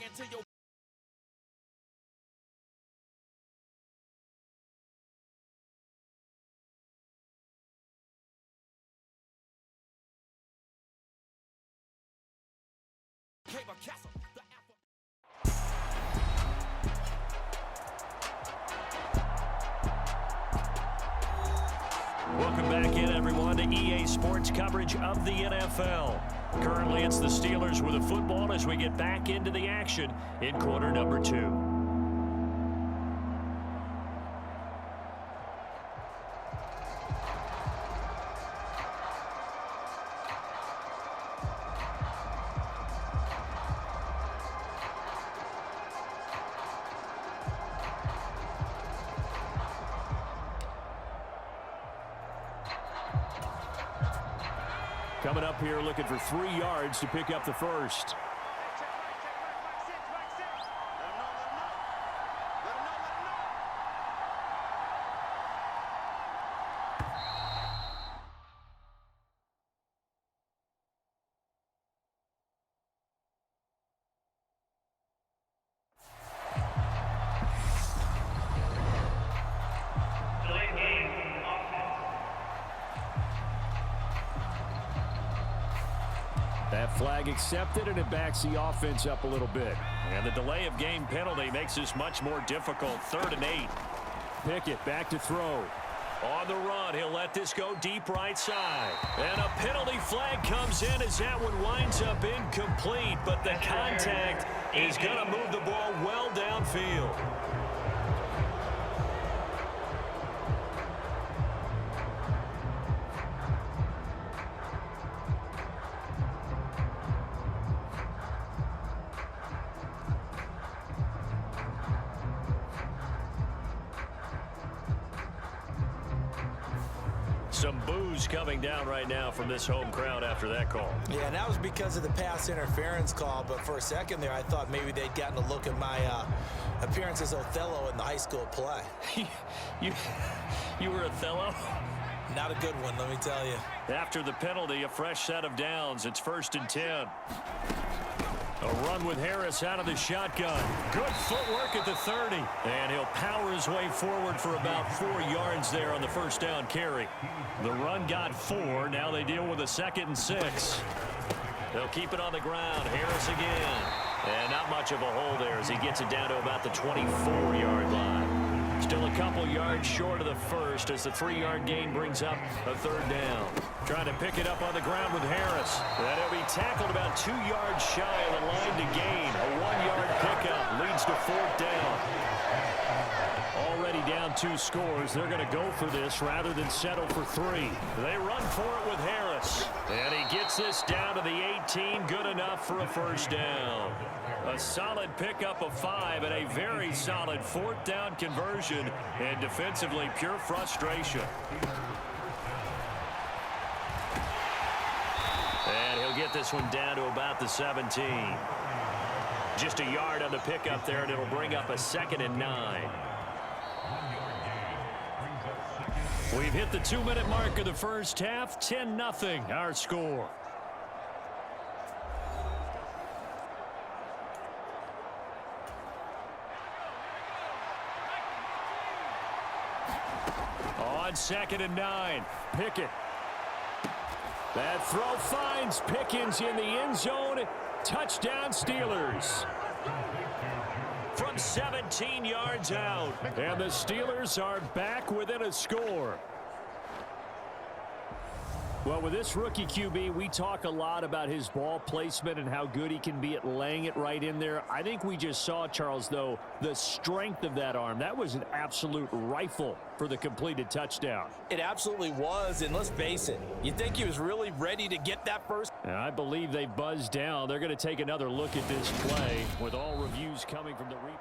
into your cave or castle. The apple. Welcome back in, everyone, to EA Sports coverage of the NFL. Currently, it's the Steelers with the football as we get back into the action in quarter number 2. Coming up here looking for 3 yards to pick up the first. That flag accepted, and it backs the offense up a little bit. And the delay of game penalty makes this much more difficult. 3rd and 8. Pickett back to throw. On the run, he'll let this go deep right side. And a penalty flag comes in as that one winds up incomplete. But the contact is going to move the ball well downfield. Some boos coming down right now from this home crowd after that call. Yeah, and that was because of the pass interference call. But for a second there, I thought maybe they'd gotten a look at my appearance as Othello in the high school play. You were Othello? Not a good one, let me tell you. After the penalty, a fresh set of downs. It's 1st and 10. A run with Harris out of the shotgun. Good footwork at the 30. And he'll power his way forward for about 4 yards there on the first down carry. The run got 4. Now they deal with a 2nd and 6. They'll keep it on the ground. Harris again. And not much of a hole there as he gets it down to about the 24-yard line. Still a couple yards short of the first as the 3-yard gain brings up a 3rd down. Trying to pick it up on the ground with Harris. And he'll be tackled about 2 yards shy of the line to gain. A 1-yard pickup leads to 4th down. Already down 2 scores. They're going to go for this rather than settle for 3. They run for it with Harris. And he gets this down to the 18. Good enough for a 1st down. A solid pickup of 5 and a very solid 4th down conversion. And defensively, pure frustration. And he'll get this one down to about the 17. Just a yard on the pickup there, and it'll bring up a 2nd and 9. We've hit the 2-minute mark of the first half. 10-0 our score. On 2nd and 9, Pickett. That throw finds Pickens in the end zone. Touchdown Steelers. From 17 yards out. And the Steelers are back within a score. Well, with this rookie QB, we talk a lot about his ball placement and how good he can be at laying it right in there. I think we just saw, Charles, though, the strength of that arm. That was an absolute rifle for the completed touchdown. It absolutely was, and let's face it, you think he was really ready to get that first? And I believe they buzzed down. They're going to take another look at this play with all reviews coming from the replay.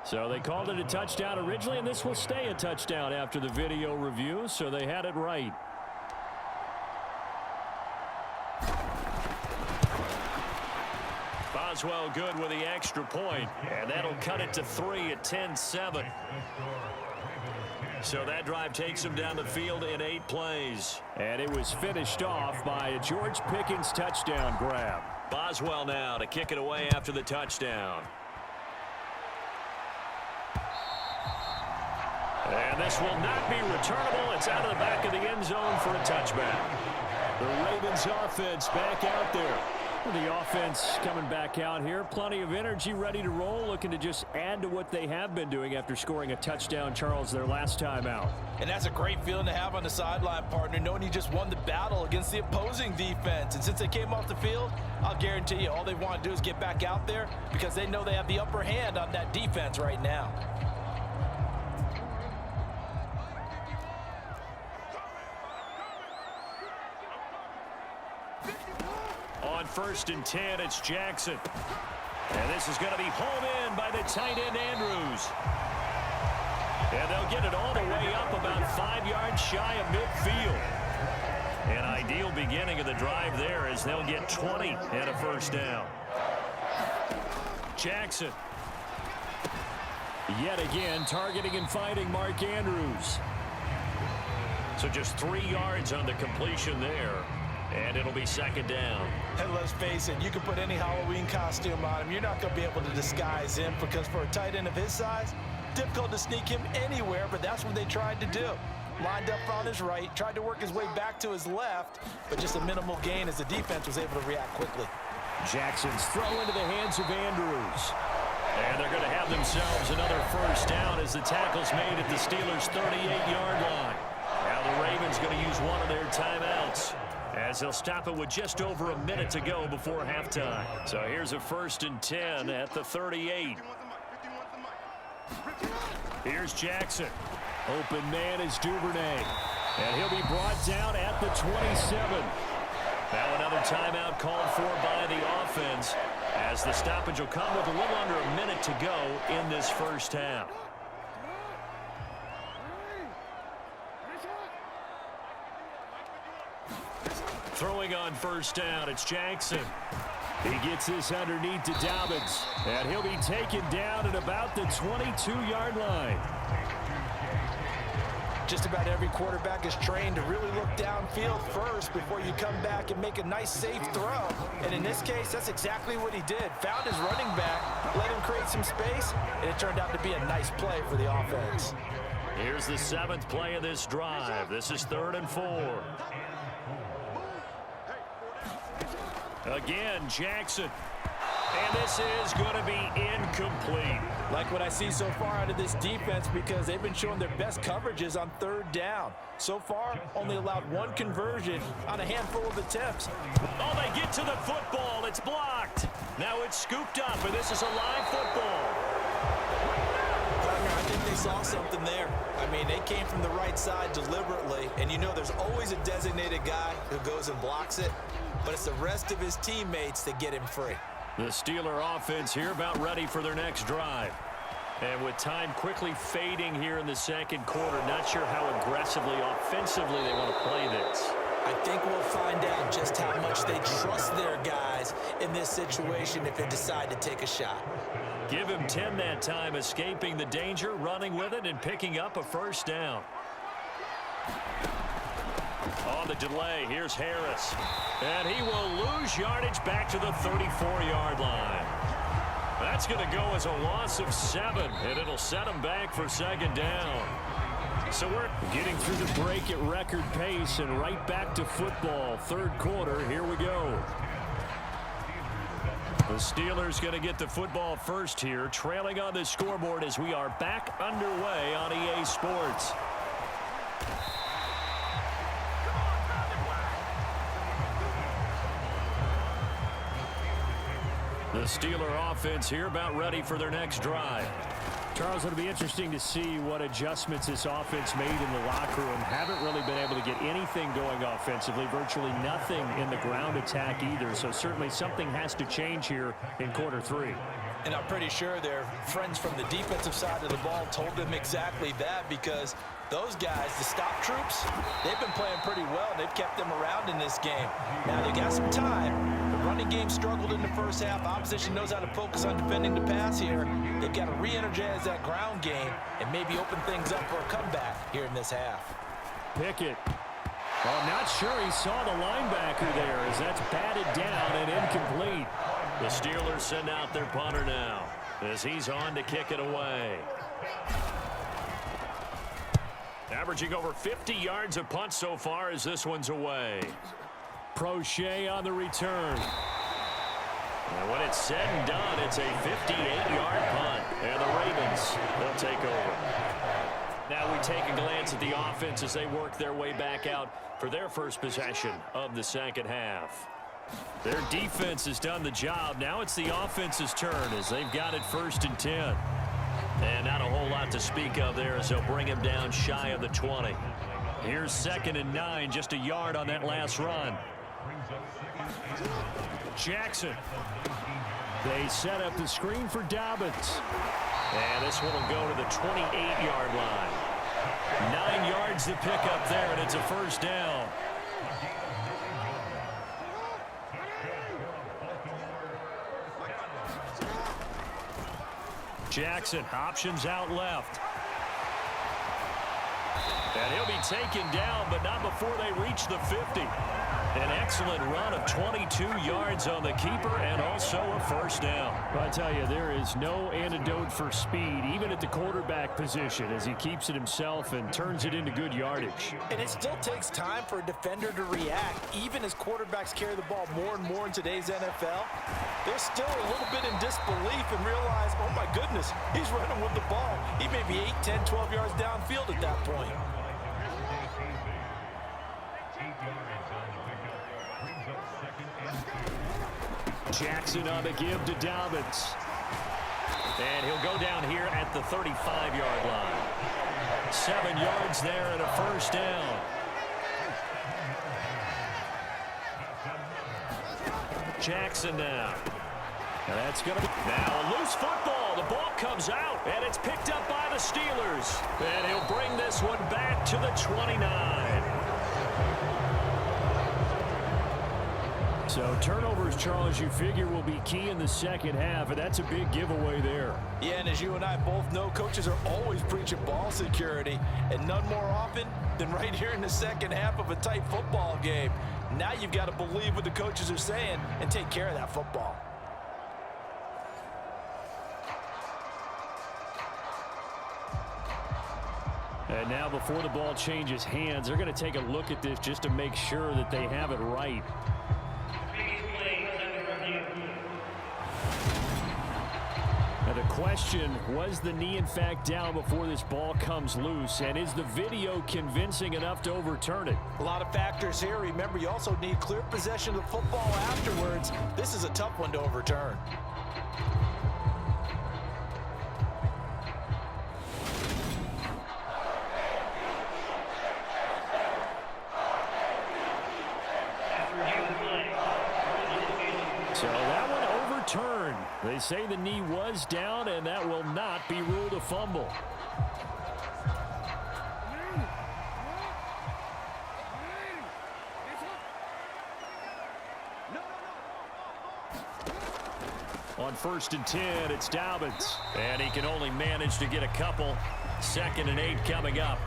So they called it a touchdown originally, and this will stay a touchdown after the video review, so they had it right. Boswell good with the extra point, and that'll cut it to 3 at 10-7. So that drive takes them down the field in 8 plays. And it was finished off by a George Pickens touchdown grab. Boswell now to kick it away after the touchdown. And this will not be returnable. It's out of the back of the end zone for a touchback. The Ravens offense back out there. The offense coming back out here. Plenty of energy, ready to roll, looking to just add to what they have been doing after scoring a touchdown, Charles, their last time out. And that's a great feeling to have on the sideline, partner, knowing you just won the battle against the opposing defense. And since they came off the field, I'll guarantee you all they want to do is get back out there because they know they have the upper hand on that defense right now. On 1st and 10, it's Jackson. And this is going to be home in by the tight end, Andrews. And they'll get it all the way up about 5 yards shy of midfield. An ideal beginning of the drive there as they'll get 20 and a first down. Jackson. Yet again, targeting and fighting Mark Andrews. So just 3 yards on the completion there. And it'll be 2nd down. And let's face it, you can put any Halloween costume on him. You're not going to be able to disguise him because for a tight end of his size, difficult to sneak him anywhere, but that's what they tried to do. Lined up on his right, tried to work his way back to his left, but just a minimal gain as the defense was able to react quickly. Jackson's throw into the hands of Andrews. And they're going to have themselves another first down as the tackle's made at the Steelers' 38-yard line. Now the Ravens going to use one of their timeouts, as they'll stop it with just over a minute to go before halftime. So here's a 1st and 10 at the 38. Here's Jackson. Open man is Duvernay. And he'll be brought down at the 27. Now another timeout called for by the offense, as the stoppage will come with a little under a minute to go in this first half. Throwing on first down, it's Jackson. He gets this underneath to Dobbins, and he'll be taken down at about the 22-yard line. Just about every quarterback is trained to really look downfield first before you come back and make a nice, safe throw. And in this case, that's exactly what he did. Found his running back, let him create some space, and it turned out to be a nice play for the offense. Here's the 7th play of this drive. This is 3rd and 4. Again, Jackson. And this is going to be incomplete. Like what I see so far out of this defense because they've been showing their best coverages on 3rd down. So far, only allowed 1 conversion on a handful of attempts. Oh, they get to the football. It's blocked. Now it's scooped up, and this is a live football. I think they saw something there. I mean, they came from the right side deliberately, and you know there's always a designated guy who goes and blocks it, but it's the rest of his teammates that get him free. The Steeler offense here about ready for their next drive. And with time quickly fading here in the 2nd quarter, not sure how aggressively, offensively they want to play this. I think we'll find out just how much they trust their guys in this situation if they decide to take a shot. Give him 10 that time, escaping the danger, running with it, and picking up a first down. On the delay, here's Harris. And he will lose yardage back to the 34-yard line. That's going to go as a loss of 7, and it'll set him back for 2nd down. So we're getting through the break at record pace and right back to football. 3rd quarter, here we go. The Steelers going to get the football first here, trailing on the scoreboard as we are back underway on EA Sports. The Steeler offense here about ready for their next drive. Charles, it'll be interesting to see what adjustments this offense made in the locker room. Haven't really been able to get anything going offensively, virtually nothing in the ground attack either. So certainly something has to change here in quarter 3. And I'm pretty sure their friends from the defensive side of the ball told them exactly that because those guys, the stop troops, they've been playing pretty well. They've kept them around in this game. Now they got some time. The running game struggled in the first half. Opposition knows how to focus on defending the pass here. They've got to re-energize that ground game and maybe open things up for a comeback here in this half. Pickett. Well, I'm not sure he saw the linebacker there as that's batted down and incomplete. The Steelers send out their punter now as he's on to kick it away. Averaging over 50 yards a punt so far as this one's away. Prochet on the return. And when it's said and done, it's a 58-yard punt. And the Ravens, they'll take over. Now we take a glance at the offense as they work their way back out for their first possession of the second half. Their defense has done the job. Now it's the offense's turn as they've got it 1st and 10. And not a whole lot to speak of there as they'll bring him down shy of the 20. Here's 2nd and 9, just a yard on that last run. Jackson. They set up the screen for Dobbins. And this one will go to the 28-yard line. 9 yards to pick up there, and it's a 1st down. Jackson, options out left. And he'll be taken down, but not before they reach the 50. An excellent run of 22 yards on the keeper and also a 1st down. I tell you, there is no antidote for speed, even at the quarterback position, as he keeps it himself and turns it into good yardage. And it still takes time for a defender to react, even as quarterbacks carry the ball more and more in today's NFL. They're still a little bit in disbelief and realize, oh my goodness, he's running with the ball. He may be 8, 10, 12 yards downfield at that point. Jackson on the give to Dobbins. And he'll go down here at the 35-yard line. 7 yards there and a 1st down. Jackson now. Now that's going to be... Now a loose football. The ball comes out, and it's picked up by the Steelers. And he'll bring this one back to the 29. So turnovers, Charles, you figure will be key in the second half, and that's a big giveaway there. Yeah, and as you and I both know, coaches are always preaching ball security, and none more often than right here in the second half of a tight football game. Now you've got to believe what the coaches are saying and take care of that football. And now before the ball changes hands, they're going to take a look at this just to make sure that they have it right. Now the question, was the knee in fact down before this ball comes loose? And is the video convincing enough to overturn it? A lot of factors here. Remember, you also need clear possession of the football afterwards. This is a tough one to overturn. So that one overturned. They say the knee was down, and that will not be ruled a fumble. On 1st and 10, it's Dobbins. And he can only manage to get a couple. 2nd and 8 coming up.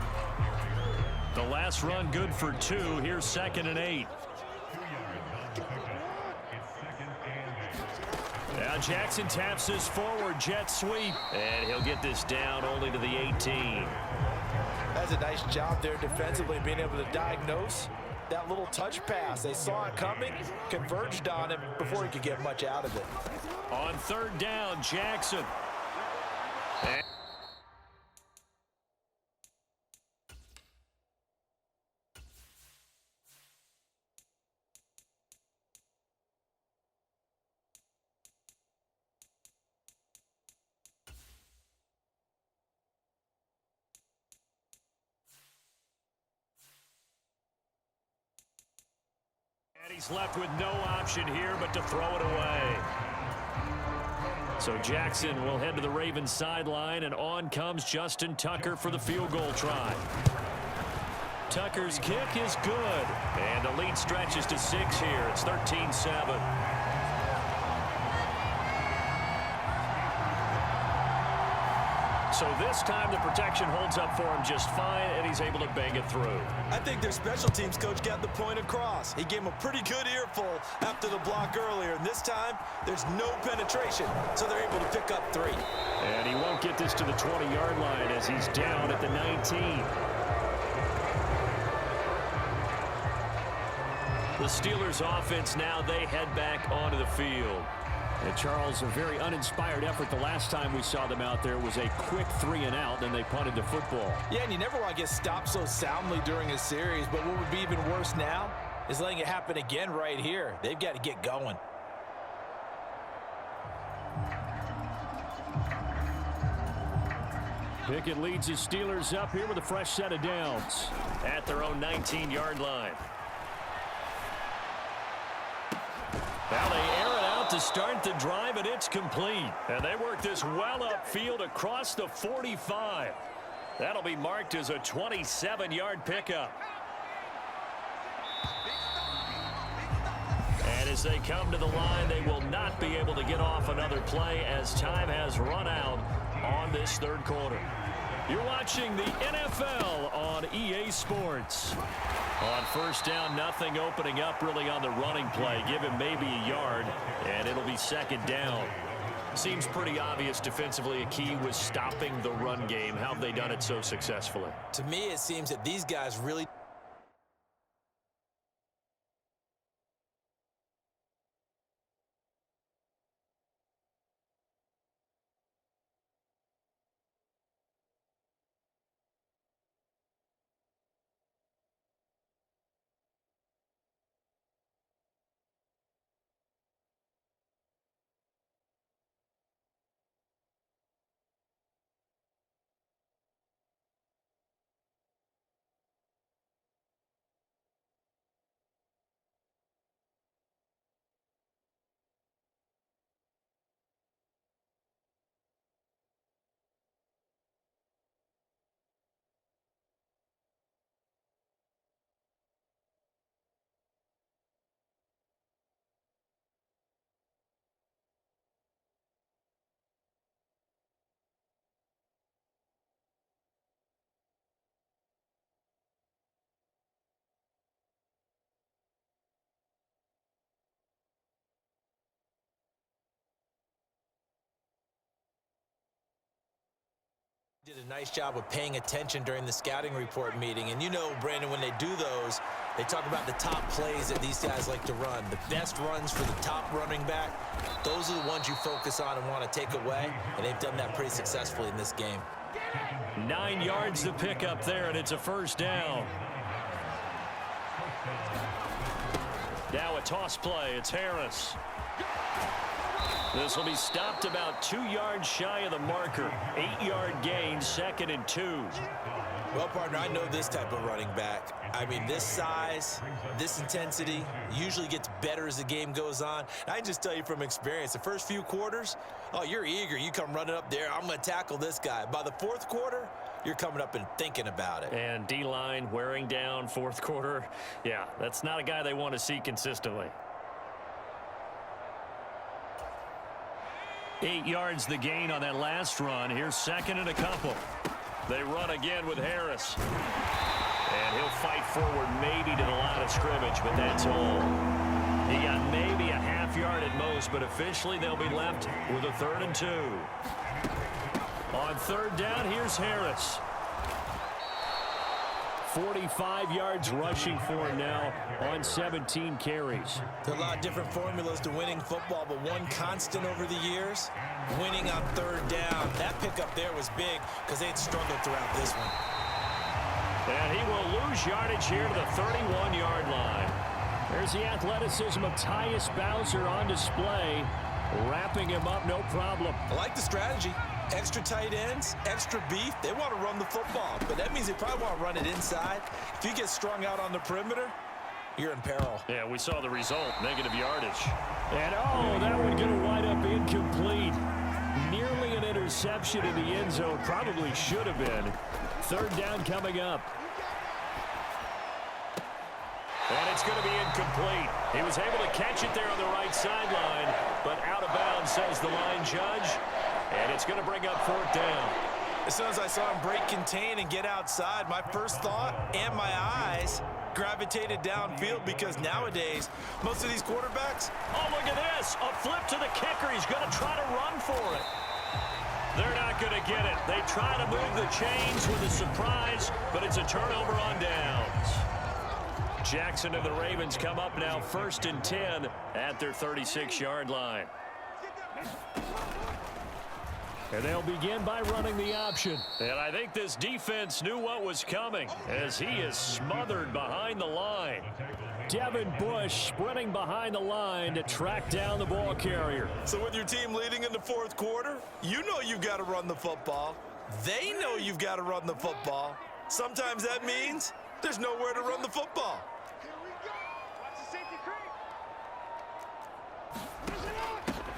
The last run good for 2. Here's 2nd and 8. Now Jackson taps this forward jet sweep. And he'll get this down only to the 18. That's a nice job there defensively, being able to diagnose that little touch pass. They saw it coming, converged on him before he could get much out of it. On 3rd down, Jackson. And he's left with no option here but to throw it away. So Jackson will head to the Ravens sideline, and on comes Justin Tucker for the field goal try. Tucker's kick is good, and the lead stretches to 6 here. It's 13-7. So this time the protection holds up for him just fine, and he's able to bang it through. I think their special teams coach got the point across. He gave him a pretty good earful after the block earlier, and this time there's no penetration, so they're able to pick up 3. And he won't get this to the 20-yard line as he's down at the 19. The Steelers offense now, they head back onto the field. And Charles, a very uninspired effort. The last time we saw them out there was a quick 3-and-out, then they punted the football. Yeah, and you never want to get stopped so soundly during a series, but what would be even worse now is letting it happen again right here. They've got to get going. Pickett leads his Steelers up here with a fresh set of downs. At their own 19-yard line. Now they air it out to start the drive, and it's complete. And they work this well upfield across the 45. That'll be marked as a 27-yard pickup. And as they come to the line, they will not be able to get off another play as time has run out on this third quarter. You're watching the NFL on EA Sports. On first down, nothing opening up really on the running play. Give him maybe a yard, and it'll be second down. Seems pretty obvious defensively a key was stopping the run game. How have they done it so successfully? To me, it seems that these guys really did a nice job of paying attention during the scouting report meeting. And you know, Brandon, when they do those, they talk about the top plays that these guys like to run. The best runs for the top running back, those are the ones you focus on and want to take away. And they've done that pretty successfully in this game. 9 yards to pick up there, and it's a first down. Now a toss play. It's Harris. This will be stopped about 2 yards shy of the marker. 8-yard gain, 2nd and 2. Well, partner, I know this type of running back. I mean, this size, this intensity usually gets better as the game goes on. I can just tell you from experience, the first few quarters, oh, you're eager. You come running up there, I'm going to tackle this guy. By the fourth quarter, you're coming up and thinking about it. And D-line wearing down fourth quarter. Yeah, that's not a guy they want to see consistently. 8 yards the gain on that last run. Here's 2nd and a couple. They run again with Harris. And he'll fight forward maybe to the line of scrimmage, but that's all. He got maybe a half yard at most, but officially they'll be left with a 3rd and 2. On third down, here's Harris. 45 yards rushing for him now on 17 carries. There are a lot of different formulas to winning football, but one constant over the years, winning on third down. That pickup there was big because they had struggled throughout this one. And he will lose yardage here to the 31-yard line. There's the athleticism of Tyus Bowser on display. Wrapping him up, no problem. I like the strategy. Extra tight ends, extra beef. They want to run the football, but that means they probably want to run it inside. If you get strung out on the perimeter, you're in peril. Yeah, we saw the result, negative yardage. And, oh, that one going to wind up incomplete. Nearly an interception in the end zone. Probably should have been. Third down coming up. And it's going to be incomplete. He was able to catch it there on the right sideline, but out of bounds, says the line judge. And it's going to bring up 4th down. As soon as I saw him break contain and get outside, my first thought and my eyes gravitated downfield, because nowadays, most of these quarterbacks... Oh, look at this. A flip to the kicker. He's going to try to run for it. They're not going to get it. They try to move the chains with a surprise, but it's a turnover on downs. Jackson and the Ravens come up now 1st and 10 at their 36-yard line. And they'll begin by running the option. And I think this defense knew what was coming as he is smothered behind the line. Devin Bush sprinting behind the line to track down the ball carrier. So with your team leading in the fourth quarter, you know you've got to run the football. They know you've got to run the football. Sometimes that means there's nowhere to run the football.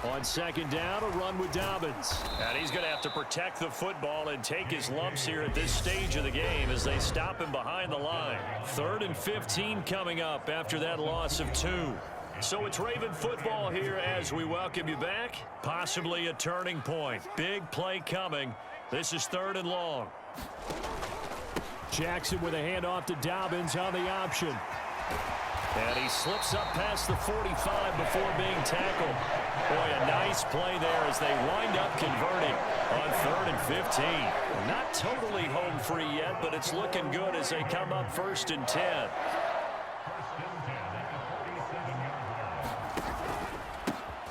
On 2nd down, a run with Dobbins. And he's going to have to protect the football and take his lumps here at this stage of the game as they stop him behind the line. 3rd and 15 coming up after that loss of 2. So it's Raven football here as we welcome you back. Possibly a turning point. Big play coming. This is 3rd and long. Jackson with a handoff to Dobbins on the option. And he slips up past the 45 before being tackled. Boy, a nice play there as they wind up converting on 3rd and 15. Not totally home free yet, but it's looking good as they come up 1st and 10.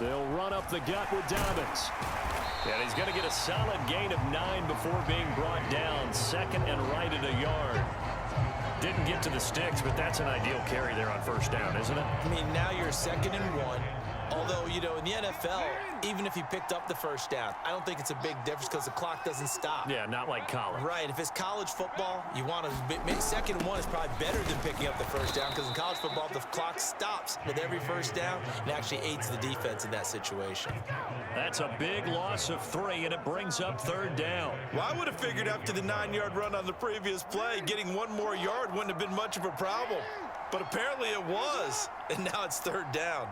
They'll run up the gut with Dobbins. And he's going to get a solid gain of 9 before being brought down. 2nd and right at a yard. Didn't get to the sticks, but that's an ideal carry there on 1st down, isn't it? I mean, now you're 2nd and 1. Although, you know, in the NFL, even if he picked up the 1st down, I don't think it's a big difference because the clock doesn't stop. Yeah, not like college. Right. If it's college football, you want to 2nd and 1 is probably better than picking up the 1st down, because in college football, the clock stops with every 1st down and actually aids the defense in that situation. That's a big loss of 3, and it brings up 3rd down. Well, I would have figured after the 9-yard run on the previous play, getting 1 more yard wouldn't have been much of a problem. But apparently it was, and now it's 3rd down.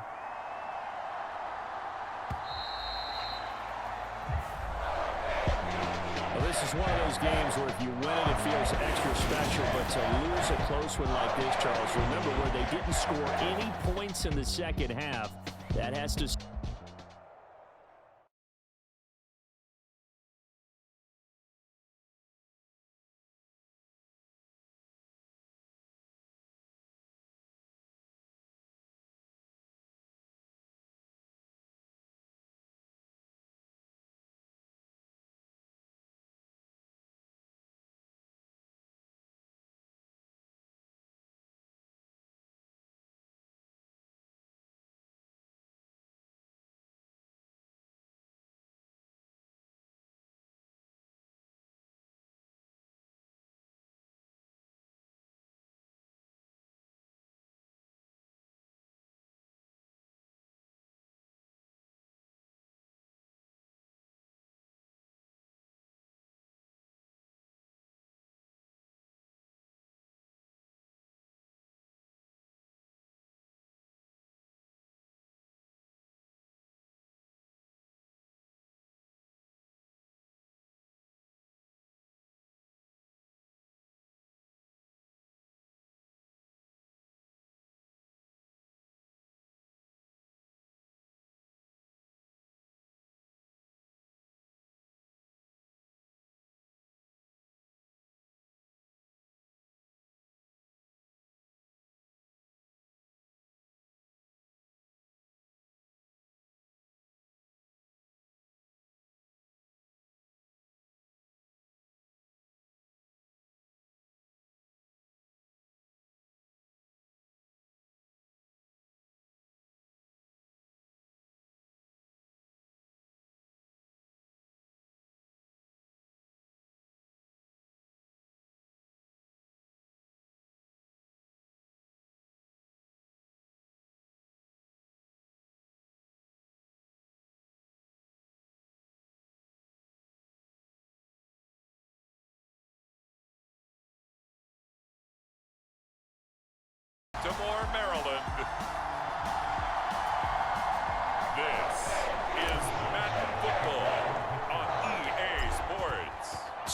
Well, this is one of those games where if you win it, it feels extra special. But to lose a close one like this, Charles, remember where they didn't score any points in the second half. That has to...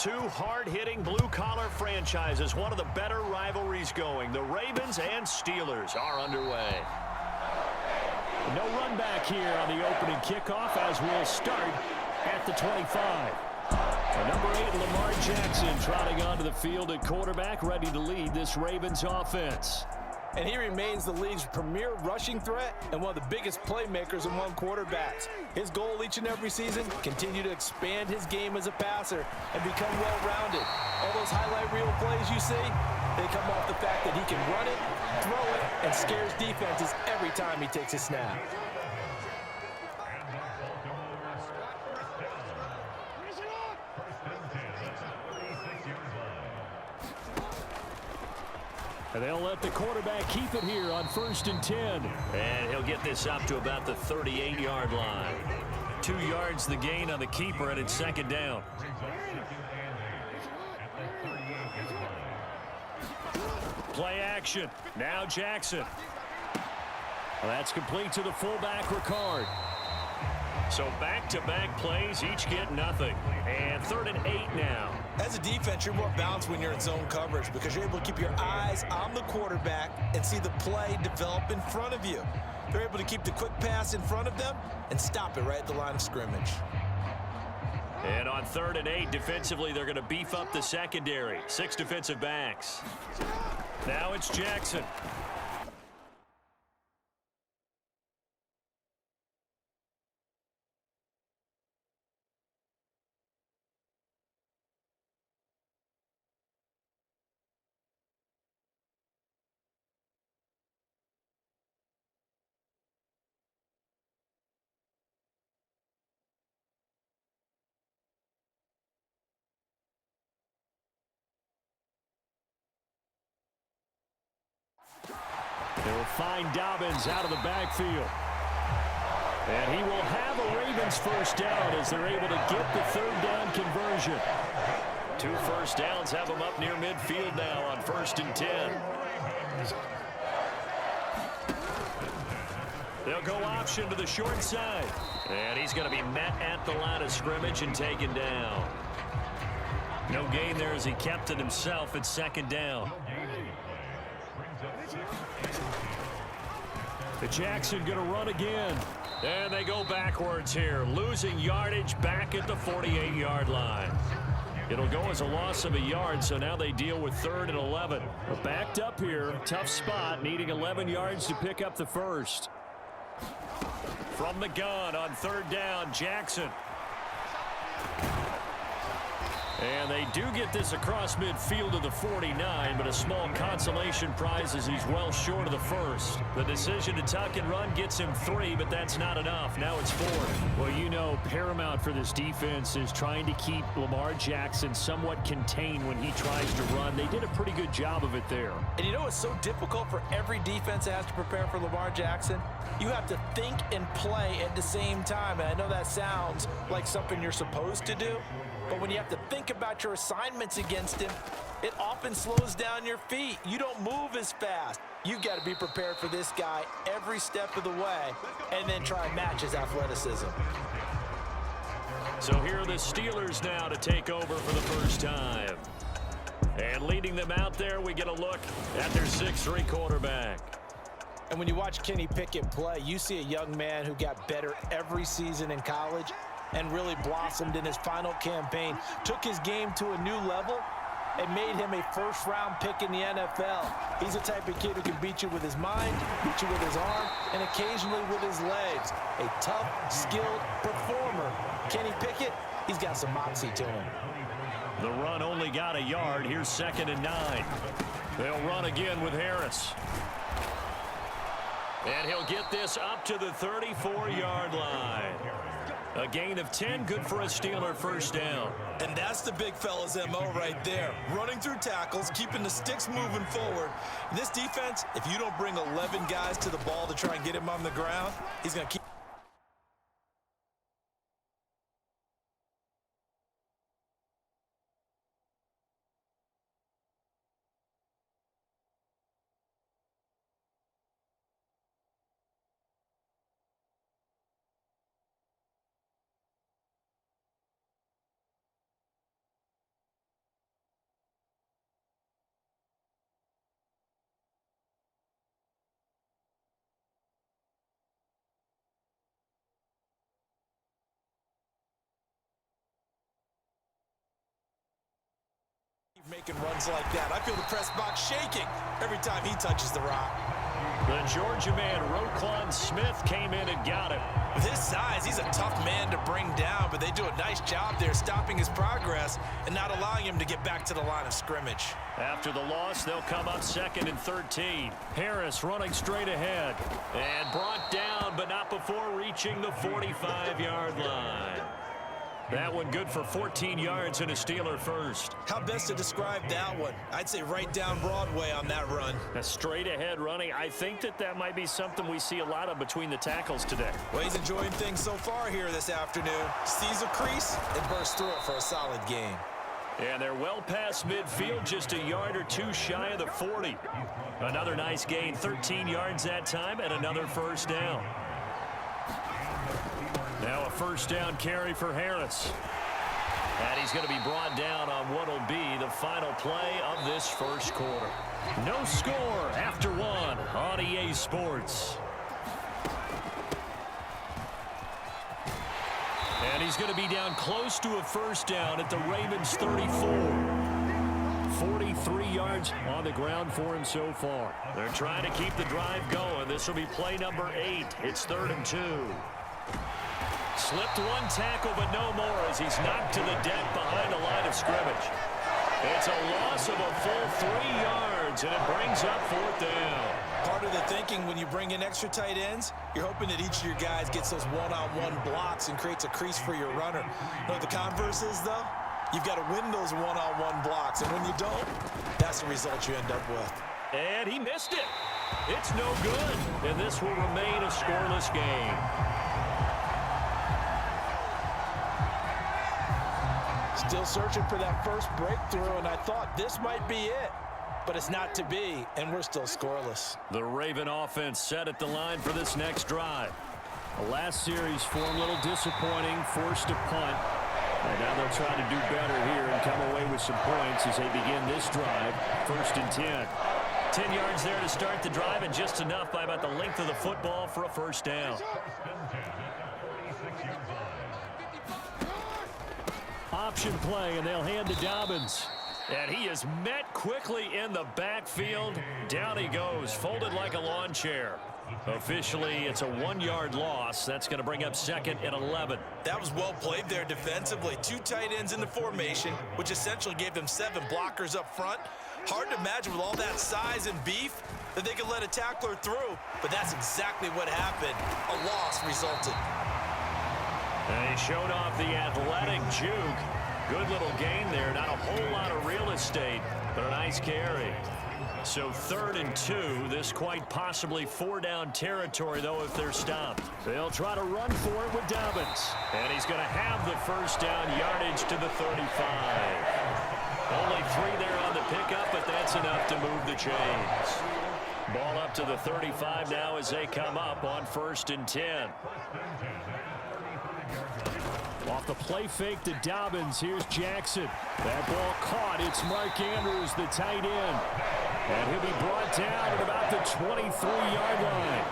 Two hard-hitting blue-collar franchises, one of the better rivalries going. The Ravens and Steelers are underway. No run back here on the opening kickoff as we'll start at the 25. Number 8, Lamar Jackson, trotting onto the field at quarterback, ready to lead this Ravens offense. And he remains the league's premier rushing threat and one of the biggest playmakers among quarterbacks. His goal each and every season, continue to expand his game as a passer and become well-rounded. All those highlight reel plays you see, they come off the fact that he can run it, throw it, and scares defenses every time he takes a snap. And they'll let the quarterback keep it here on 1st and 10. And he'll get this up to about the 38-yard line. 2 yards the gain on the keeper, and it's 2nd down. Play action. Now Jackson. Well, that's complete to the fullback, Ricard. So back-to-back plays, each get nothing. And 3rd and 8 now. As a defense, you're more balanced when you're in zone coverage because you're able to keep your eyes on the quarterback and see the play develop in front of you. They're able to keep the quick pass in front of them and stop it right at the line of scrimmage. And on 3rd and 8, defensively, they're going to beef up the secondary. 6 defensive backs. Now it's Jackson. They'll find Dobbins out of the backfield. And he will have a Ravens first down as they're able to get the 3rd down conversion. 2 first downs have them up near midfield now on 1st and 10. They'll go option to the short side. And he's going to be met at the line of scrimmage and taken down. No gain there as he kept it himself at 2nd down. The Jackson going to run again. And they go backwards here, losing yardage back at the 48-yard line. It'll go as a loss of a yard, so now they deal with 3rd and 11. But backed up here, tough spot, needing 11 yards to pick up the first. From the gun on 3rd down, Jackson. And they do get this across midfield to the 49, but a small consolation prize as he's well short of the first. The decision to tuck and run gets him 3, but that's not enough. Now it's 4th. Well, you know, paramount for this defense is trying to keep Lamar Jackson somewhat contained when he tries to run. They did a pretty good job of it there. And you know it's so difficult for every defense that has to prepare for Lamar Jackson? You have to think and play at the same time. And I know that sounds like something you're supposed to do. But when you have to think about your assignments against him, it often slows down your feet. You don't move as fast. You've got to be prepared for this guy every step of the way and then try and match his athleticism. So here are the Steelers now to take over for the first time. And leading them out there, we get a look at their 6'3" quarterback. And when you watch Kenny Pickett play, you see a young man who got better every season in college and really blossomed in his final campaign, took his game to a new level, and made him a first-round pick in the NFL. He's the type of kid who can beat you with his mind, beat you with his arm, and occasionally with his legs. A tough, skilled performer. Kenny Pickett, he's got some moxie to him. The run only got a yard. Here's 2nd and 9. They'll run again with Harris. And he'll get this up to the 34-yard line. A gain of 10, good for a Steeler first down. And that's the big fella's MO right there. Running through tackles, keeping the sticks moving forward. In this defense, if you don't bring 11 guys to the ball to try and get him on the ground, he's going to keep making runs like that. I feel the press box shaking every time he touches the rock. The Georgia man, Roquan Smith, came in and got him. With his size, he's a tough man to bring down, but they do a nice job there stopping his progress and not allowing him to get back to the line of scrimmage. After the loss, they'll come up 2nd and 13. Harris running straight ahead and brought down, but not before reaching the 45-yard line. That one good for 14 yards and a Steeler first. How best to describe that one? I'd say right down Broadway on that run. A straight ahead running. I think that might be something we see a lot of between the tackles today. Well, he's enjoying things so far here this afternoon. Sees a crease and bursts through it for a solid game. And they're well past midfield, just a yard or two shy of the 40. Another nice gain, 13 yards that time, and another first down. Now a first down carry for Harris. And he's going to be brought down on what will be the final play of this first quarter. No score after one on EA Sports. And he's going to be down close to a first down at the Ravens' 34. 43 yards on the ground for him so far. They're trying to keep the drive going. This will be play number 8. It's 3rd and 2. Slipped one tackle, but no more as he's knocked to the deck behind the line of scrimmage. It's a loss of a full 3 yards, and it brings up 4th down. Part of the thinking when you bring in extra tight ends, you're hoping that each of your guys gets those one-on-one blocks and creates a crease for your runner. You know what the converse is, though? You've got to win those one-on-one blocks, and when you don't, that's the result you end up with. And he missed it. It's no good, and this will remain a scoreless game. Still searching for that first breakthrough, and I thought this might be it. But it's not to be, and we're still scoreless. The Raven offense set at the line for this next drive. The last series for him, a little disappointing, forced a punt. And now they'll try to do better here and come away with some points as they begin this drive, 1st and 10. 10 yards there to start the drive, and just enough by about the length of the football for a first down. Option play, and they'll hand to Dobbins. And he is met quickly in the backfield. Down he goes, folded like a lawn chair. Officially, it's a 1-yard loss. That's going to bring up 2nd and 11. That was well played there defensively. 2 tight ends in the formation, which essentially gave them 7 blockers up front. Hard to imagine with all that size and beef that they could let a tackler through, but that's exactly what happened. A loss resulted. And he showed off the athletic juke. Good little gain there. Not a whole lot of real estate, but a nice carry. So 3rd and 2. This quite possibly 4-down territory, though, if they're stopped. They'll try to run for it with Dobbins. And he's going to have the first down yardage to the 35. Only 3 there on the pickup, but that's enough to move the chains. Ball up to the 35 now as they come up on 1st and 10. Off the play fake to Dobbins, here's Jackson. That ball caught. It's Mark Andrews, the tight end. And he'll be brought down at about the 23-yard line.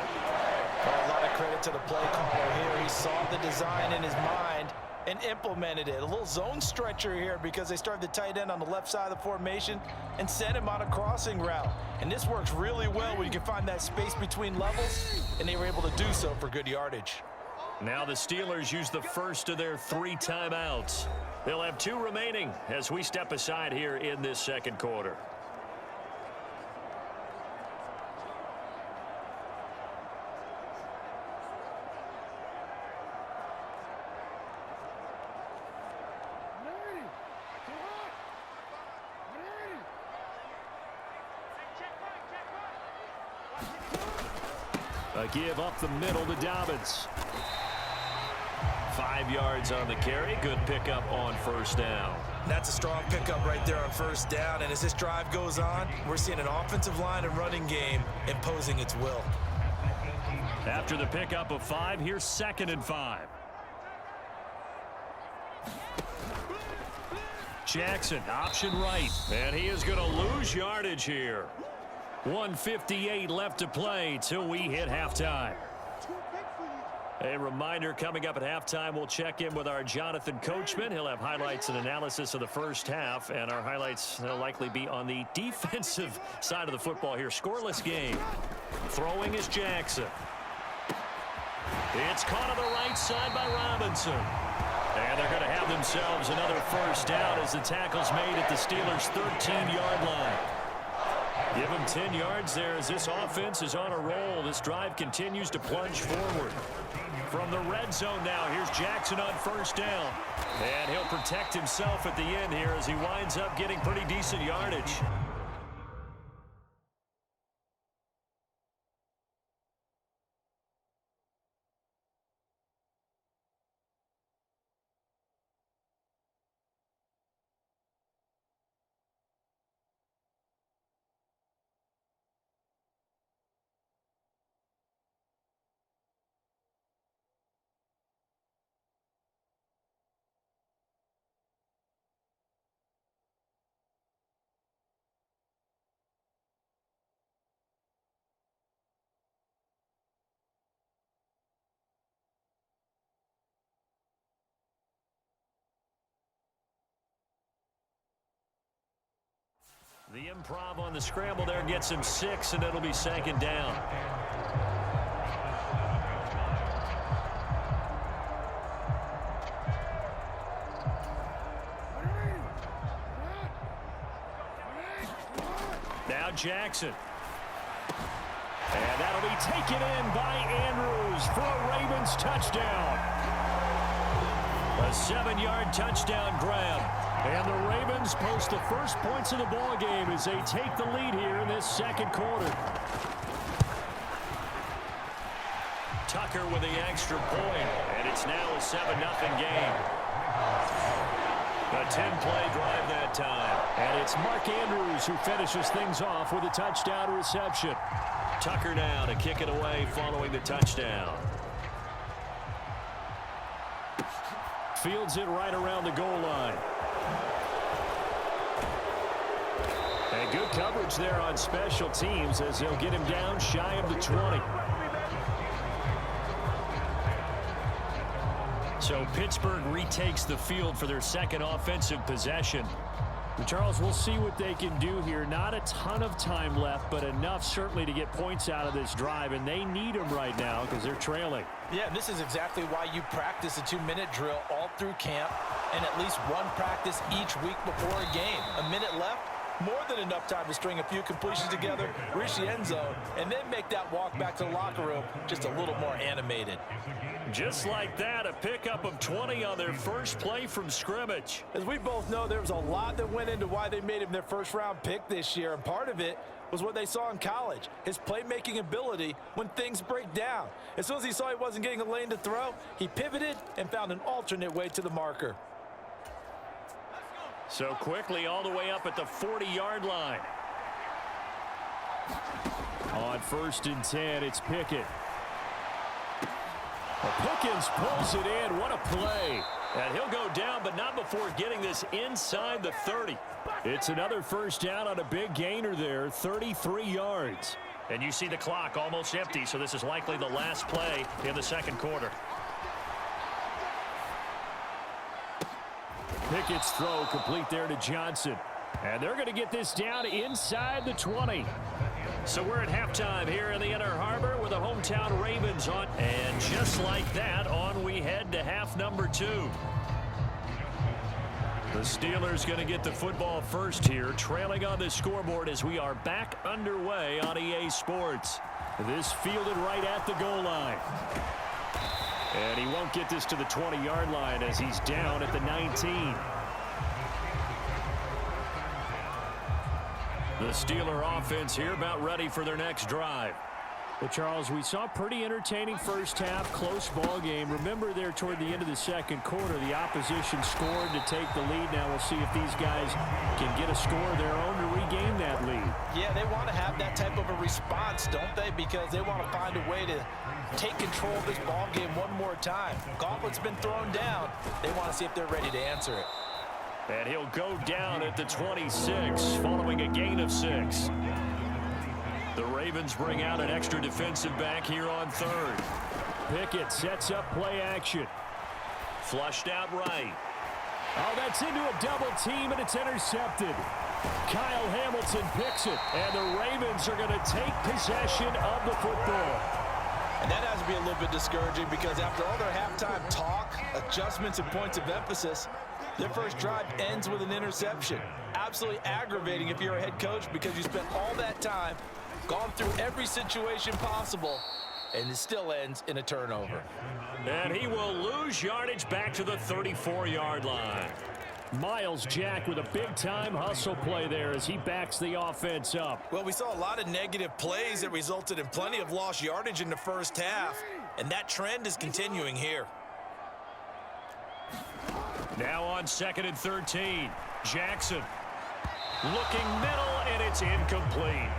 A lot of credit to the play caller here. He saw the design in his mind and implemented it. A little zone stretcher here because they started the tight end on the left side of the formation and sent him on a crossing route. And this works really well when you can find that space between levels, and they were able to do so for good yardage. Now the Steelers use the first of their 3 timeouts. They'll have 2 remaining as we step aside here in this second quarter. A give up the middle to Dobbins. 5 yards on the carry. Good pickup on first down. That's a strong pickup right there on first down. And as this drive goes on, we're seeing an offensive line and running game imposing its will. After the pickup of 5, here's 2nd and 5. Jackson, option right. And he is going to lose yardage here. 1:58 left to play till we hit halftime. A reminder, coming up at halftime, we'll check in with our Jonathan Coachman. He'll have highlights and analysis of the first half, and our highlights will likely be on the defensive side of the football here. Scoreless game. Throwing is Jackson. It's caught on the right side by Robinson. And they're going to have themselves another first down as the tackle's made at the Steelers' 13-yard line. Give them 10 yards there as this offense is on a roll. This drive continues to plunge forward. From the red zone now, here's Jackson on first down. And he'll protect himself at the end here as he winds up getting pretty decent yardage. The improv on the scramble there gets him 6, and it'll be second down. Now Jackson. And that'll be taken in by Andrews for a Ravens touchdown. A 7-yard touchdown grab. And the Ravens post the first points of the ball game as they take the lead here in this second quarter. Tucker with the extra point, and it's now a 7-0 game. A 10-play drive that time. And it's Mark Andrews who finishes things off with a touchdown reception. Tucker now to kick it away following the touchdown. Fields it right around the goal line. And good coverage there on special teams as they'll get him down shy of the 20. So Pittsburgh retakes the field for their second offensive possession. Charles, we'll see what they can do here. Not a ton of time left, but enough certainly to get points out of this drive, and they need them right now because they're trailing. Yeah, this is exactly why you practice a 2-minute drill all through camp and at least one practice each week before a game. A minute left, more than enough time to string a few completions together, reach the end zone, and then make that walk back to the locker room just a little more animated. Just like that, a pickup of 20 on their first play from scrimmage. As we both know, there was a lot that went into why they made him their first-round pick this year, and part of it was what they saw in college, his playmaking ability when things break down. As soon as he saw he wasn't getting a lane to throw, he pivoted and found an alternate way to the marker. So quickly all the way up at the 40-yard line. On 1st and 10, it's Pickett. Pickens pulls it in. What a play. And he'll go down, but not before getting this inside the 30. It's another first down on a big gainer there, 33 yards. And you see the clock almost empty, so this is likely the last play in the second quarter. Pickett's throw complete there to Johnson. And they're going to get this down inside the 20. So we're at halftime here in the Inner Harbor with the hometown Ravens on. And just like that, on we head to half number 2. The Steelers going to get the football first here, trailing on the scoreboard as we are back underway on EA Sports. This fielded right at the goal line. And he won't get this to the 20-yard line as he's down at the 19. The Steeler offense here about ready for their next drive. Well, Charles, we saw a pretty entertaining first half, close ball game. Remember there toward the end of the second quarter, the opposition scored to take the lead. Now we'll see if these guys can get a score of their own to regain that lead. Yeah, they want to have that type of a response, don't they? Because they want to find a way to take control of this ball game one more time. Gauntlet's been thrown down. They want to see if they're ready to answer it. And he'll go down at the 26 following a gain of 6. The Ravens bring out an extra defensive back here on 3rd. Pickett sets up play action. Flushed out right. Oh, that's into a double team, and it's intercepted. Kyle Hamilton picks it, and the Ravens are going to take possession of the football. And that has to be a little bit discouraging because after all their halftime talk, adjustments, and points of emphasis, their first drive ends with an interception. Absolutely aggravating if you're a head coach because you spent all that time, gone through every situation possible, and it still ends in a turnover. And he will lose yardage back to the 34-yard line. Miles Jack with a big-time hustle play there as he backs the offense up. Well, we saw a lot of negative plays that resulted in plenty of lost yardage in the first half, and that trend is continuing here. Now on 2nd and 13. Jackson looking middle, and it's incomplete.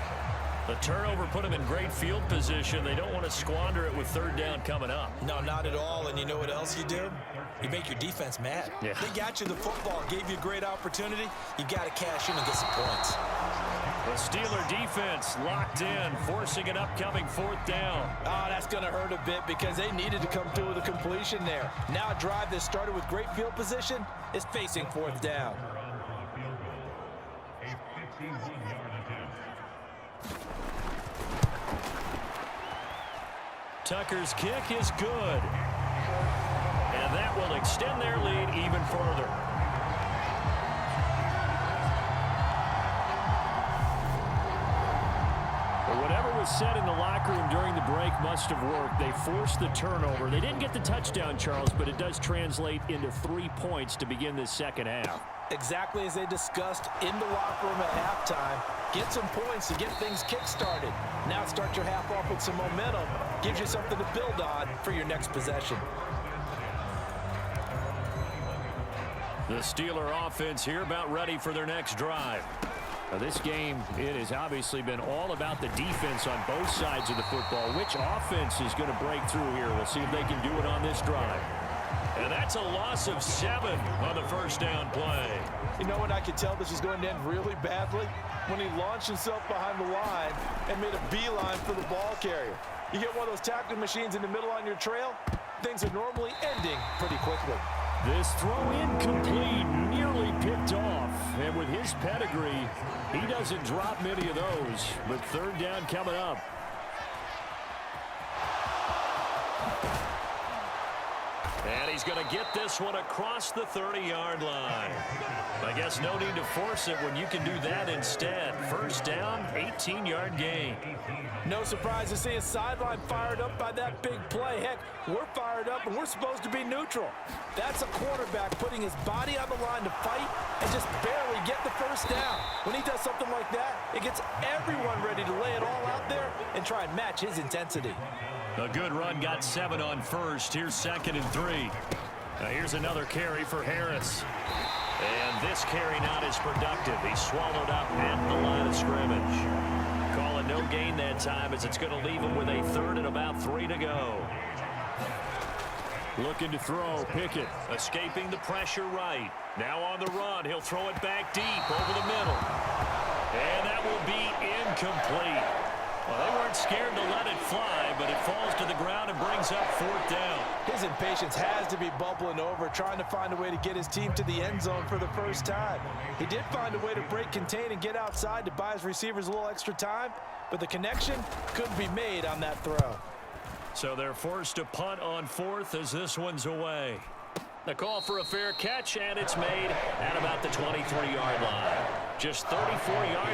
The turnover put him in great field position. They don't want to squander it with 3rd down coming up. No, not at all. And you know what else you do? You make your defense mad. Yeah. They got you the football, gave you a great opportunity. You got to cash in and get some points. The Steeler defense locked in, forcing an upcoming 4th down. Oh, that's going to hurt a bit because they needed to come through with a completion there. Now a drive that started with great field position is facing 4th down. Tucker's kick is good. And that will extend their lead even further. But whatever was said in the locker room during the break must have worked. They forced the turnover. They didn't get the touchdown, Charles, but it does translate into 3 points to begin this second half. Exactly as they discussed in the locker room at halftime. Get some points to get things kick-started. Now start your half off with some momentum. Gives you something to build on for your next possession. The Steeler offense here about ready for their next drive. Now this game, it has obviously been all about the defense on both sides of the football. Which offense is going to break through here? We'll see if they can do it on this drive. And that's a loss of 7 on the 1st down play. You know when I could tell this was going to end really badly? When he launched himself behind the line and made a beeline for the ball carrier. You get one of those tackling machines in the middle on your trail, things are normally ending pretty quickly. This throw incomplete, nearly picked off. And with his pedigree, he doesn't drop many of those. But 3rd down coming up. And he's going to get this one across the 30-yard line. I guess no need to force it when you can do that instead. 1st down, 18-yard gain. No surprise to see his sideline fired up by that big play. Heck, we're fired up and we're supposed to be neutral. That's a quarterback putting his body on the line to fight and just barely get the 1st down. When he does something like that, it gets everyone ready to lay it all out there and try and match his intensity. A good run got 7 on 1st. Here's 2nd and 3. Now here's another carry for Harris. And this carry not as productive. He swallowed up at the line of scrimmage. Call it no gain that time as it's going to leave him with a 3rd and about 3 to go. Looking to throw, Pickett. Escaping the pressure right. Now on the run. He'll throw it back deep over the middle. And that will be incomplete. Well, they weren't scared to let it fly, but it falls to the ground and brings up 4th down. His impatience has to be bubbling over, trying to find a way to get his team to the end zone for the first time. He did find a way to break contain and get outside to buy his receivers a little extra time, but the connection couldn't be made on that throw. So they're forced to punt on 4th as this one's away. The call for a fair catch, and it's made at about the 23-yard line. Just 34 yards